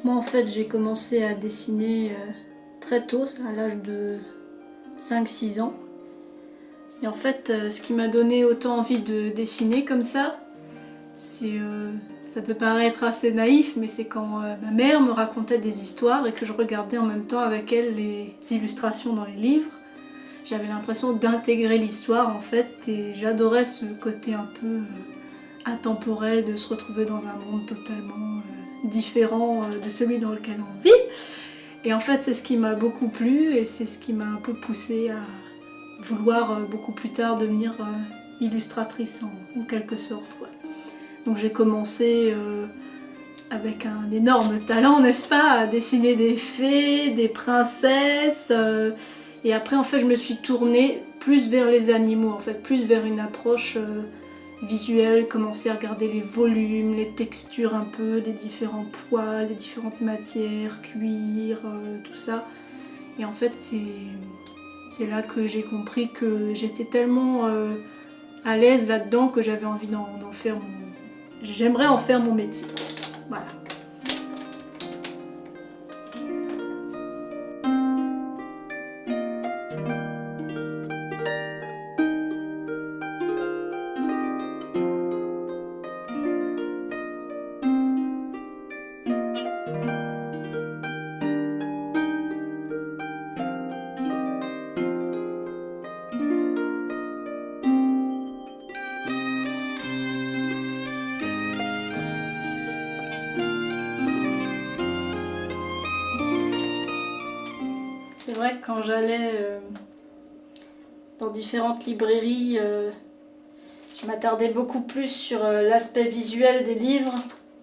Moi en fait j'ai commencé à dessiner très tôt, à l'âge de 5-6 ans. Et en fait ce qui m'a donné autant envie de dessiner comme ça peut paraître assez naïf, mais c'est quand ma mère me racontait des histoires et que je regardais en même temps avec elle les illustrations dans les livres. J'avais l'impression d'intégrer l'histoire en fait et j'adorais ce côté un peu intemporel de se retrouver dans un monde totalement différent de celui dans lequel on vit. Et en fait c'est ce qui m'a beaucoup plu et c'est ce qui m'a un peu poussée à vouloir beaucoup plus tard devenir illustratrice en quelque sorte. Ouais. Donc j'ai commencé avec un énorme talent, n'est-ce pas, à dessiner des fées, des princesses, et après en fait je me suis tournée plus vers les animaux, en fait, plus vers une approche visuelle, commencer à regarder les volumes, les textures un peu, des différents poids, des différentes matières, cuir, tout ça. Et en fait c'est là que j'ai compris que j'étais tellement à l'aise là-dedans que j'avais envie d'en faire j'aimerais en faire mon métier. Voilà. C'est vrai que quand j'allais dans différentes librairies, je m'attardais beaucoup plus sur l'aspect visuel des livres.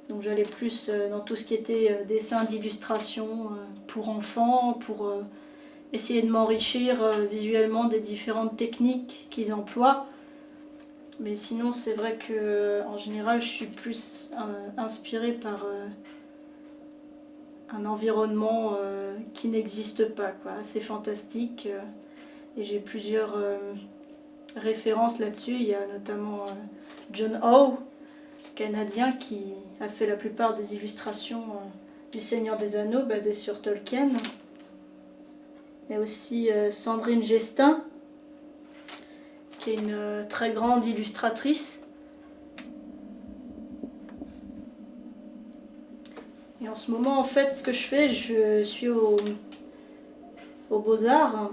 Donc j'allais plus dans tout ce qui était dessin d'illustration pour enfants, pour essayer de m'enrichir visuellement des différentes techniques qu'ils emploient. Mais sinon c'est vrai que en général je suis plus inspirée par un environnement qui n'existe pas, quoi, assez fantastique. Et j'ai plusieurs références là-dessus. Il y a notamment John Howe, canadien, qui a fait la plupart des illustrations du Seigneur des Anneaux basées sur Tolkien. Il y a aussi Sandrine Gestin, qui est une très grande illustratrice. Et en ce moment, en fait, ce que je fais, je suis aux Beaux-Arts.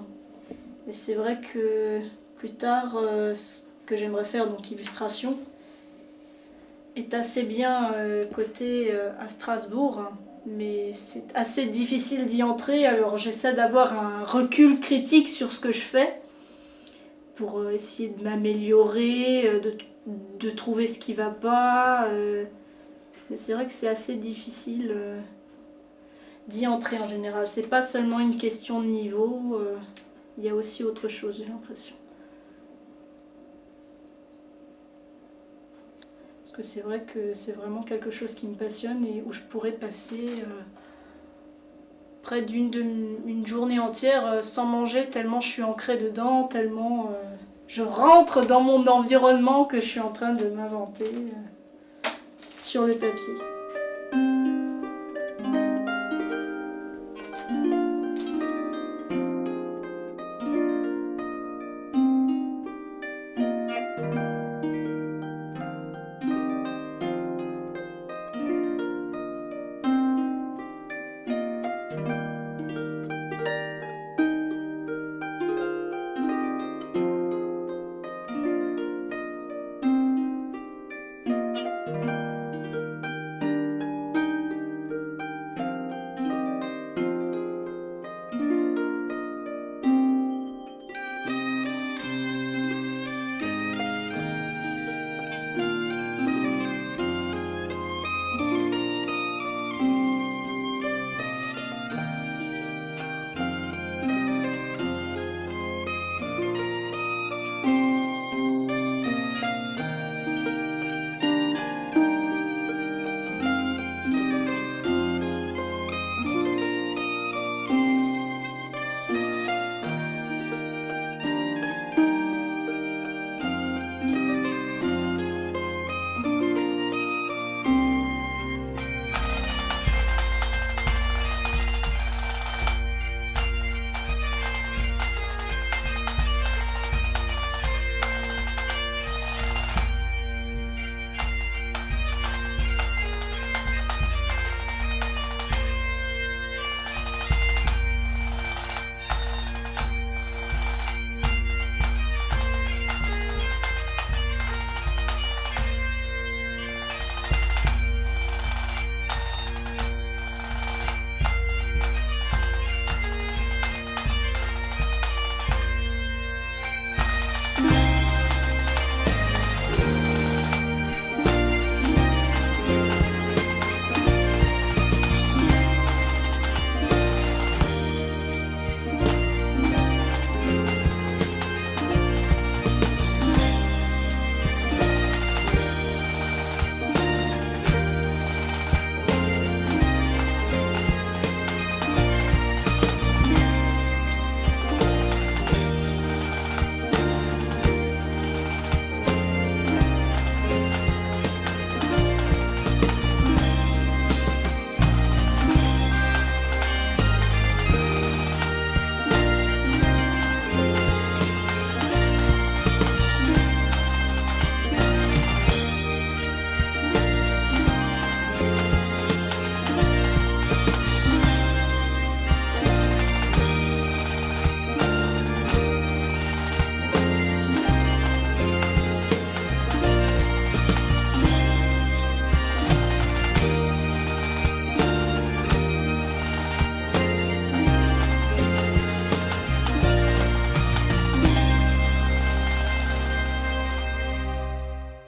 Et c'est vrai que plus tard, ce que j'aimerais faire, donc illustration, est assez bien coté à Strasbourg. Mais c'est assez difficile d'y entrer, alors j'essaie d'avoir un recul critique sur ce que je fais pour essayer de m'améliorer, de trouver ce qui va pas. Mais c'est vrai que c'est assez difficile d'y entrer en général. C'est pas seulement une question de niveau, il y a aussi autre chose, j'ai l'impression. Parce que c'est vrai que c'est vraiment quelque chose qui me passionne et où je pourrais passer près d'une journée entière sans manger, tellement je suis ancrée dedans, tellement je rentre dans mon environnement que je suis en train de m'inventer sur le papier.